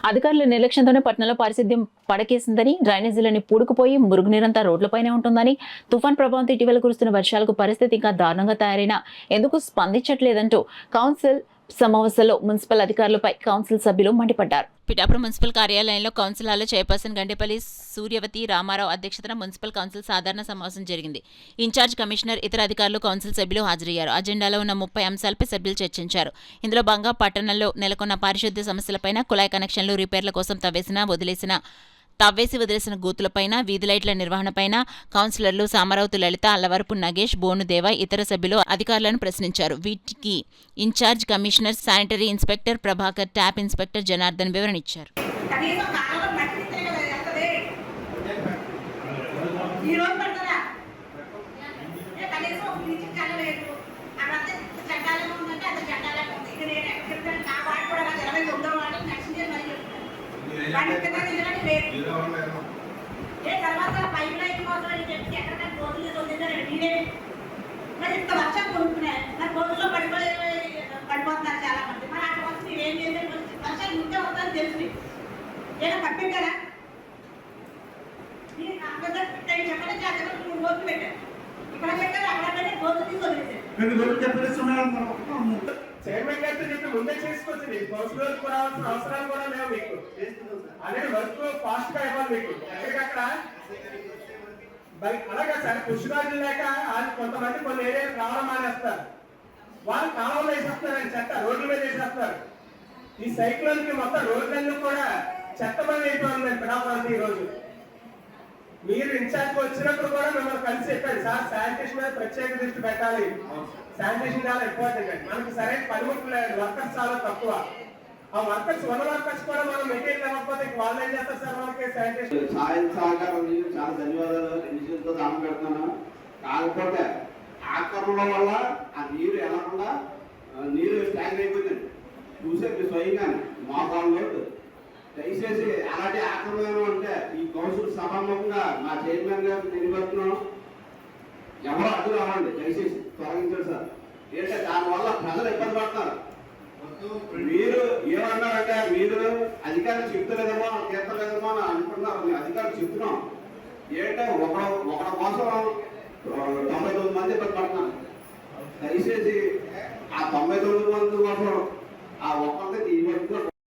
అధికారుల నిర్లక్ష్యంతోనే పట్టణంలో పారిశుద్ధ్యం పడకేసిందని, డ్రైనేజీలని పూడుకుపోయి మురుగునీరంతా రోడ్లపైనే ఉంటుందని, తుఫాన్ ప్రభావంతో ఇటీవల కురుస్తున్న వర్షాలకు పరిస్థితి ఇంకా దారుణంగా తయారైనా ఎందుకు స్పందించట్లేదంటూ కౌన్సిల్ సమావేశంలో మున్సిపల్ అధికారులపై కౌన్సిల్ సభ్యులు మండిపడ్డారు. పిఠాపురం మున్సిపల్ కార్యాలయంలో కౌన్సిల్ హాల్లో చైర్పర్సన్ గండేపల్లి సూర్యవతి రామారావు అధ్యక్షతన మున్సిపల్ కౌన్సిల్ సాధారణ సమావేశం జరిగింది. ఇన్ఛార్జ్ కమిషనర్, ఇతర అధికారులు, కౌన్సిల్ సభ్యులు హాజరయ్యారు. అజెండాలో ఉన్న 30 అంశాలపై సభ్యులు చర్చించారు. ఇందులో భాగంగా పట్టణంలో నెలకొన్న పారిశుద్ధ్య సమస్యలపైన, కుళాయి కనెక్షన్లు, రిపేర్ల కోసం తవ్వేసి వదిలేసిన గోతులపైన, వీధి లైట్ల నిర్వహణపైన కౌన్సిలర్లు సామరావతి లలిత, అల్లవరపు నగేష్, బోనుదేవ, ఇతర సభ్యులు అధికారులను ప్రశ్నించారు. వీటికి incharge commissioner, sanitary inspector Prabhakar, tap inspector Janardhan వివరణ ఇచ్చారు. తర్వాత పైప్ లైన్ కోసం అని చెప్పి ఎక్కడికైనా గోతులు వదిలేదండి. మీరే మరి ఇంత వర్షం కొనుక్కున్నాయి, మరి గోతుల్లో పడిపోతున్నారు చాలా మంది. మరి అక్కడ వచ్చి మీరు ఏం చేశారు? వర్షాలు ముందే వస్తుందని తెలుసు, ఏదో పట్టింటారా? చెప్పండి, జాగ్రత్త 3 గోతులు పెట్టారు, ఇక్కడ పెట్టారు, అక్కడ పెట్టారు, గోతులు తీసి వదిలేశారు. చైర్మన్ గారితో చెప్పి ముందే చేసుకోవచ్చు. కౌన్సిలర్ కూడా అవసరాలు కూడా లేవు మీకు. అదే వర్క్ ఫాస్ట్ గా ఇవ్వాలి మీకు. ఎక్కడికక్కడ అలాగా సార్ పుష్కరాలు లేక కొంతమంది కొన్ని ఏరియాలు రావడం మానేస్తారు. వాళ్ళు కాలంలో వేసేస్తారని చెత్త రోడ్ల మీద వేసేస్తారు. ఈ సైక్లోన్ కి మొత్తం రోడ్లన్నీ కూడా చెత్త పని అయిపోయిందండి పిఠాపురం. ఈ రోజు మీరు ఇన్ఛార్జ్ వచ్చినప్పుడు కూడా మిమ్మల్ని కలిసి చెప్పాడు, సార్ శానిటేషన్ మీద ప్రత్యేక దృష్టి పెట్టాలి, శానిటేషన్ చాలా ఇంపార్టెంట్ అండి. మనకి సరైన పనిముట్లు లేదు, వర్కర్స్ చాలా తక్కువ. ఆ వర్కర్స్ వర్కర్స్ కూడా మనం మెటీరియల్ ఇవ్వకపోతే వాళ్ళు ఏం చేస్తారు సార్? మనకి శానిటేషన్ సాయం సహకారం చాలా ధన్యవాదాలు నిజంతో దానం పెడుతున్నాను. కాకపోతే ఆక్రమణ వల్ల ఆ నీరు వెళ్ళకుండా నీరు ట్యాంక్ అయిపోయిందండి. చూసే స్వయంగా మోకాళ్ళు దయచేసి అలాంటి ఆక్రమణ అంటే ఈ కౌన్సిల్ సభాముఖంగా మా చైర్మన్ గారు తెలియబడుతున్నాం, ఎవరో అడ్డు రావండి, దయచేసి తొలగించారు సార్. ఏంటంటే దానివల్ల ప్రజలు ఇబ్బంది పడుతున్నారు. మీరు ఏమన్నారంటే మీరు అధికారులు చెప్తలేదేమో తీర్చలేదేమో అని అనుకుంటున్నారు. మేము అధికారులు చెప్తున్నాం. ఏంటంటే ఒకరి కోసం 99 మంది ఇబ్బంది పడుతున్నారు. దయచేసి ఆ 99 మంది కోసం ఆ ఒక్కరికి ఈ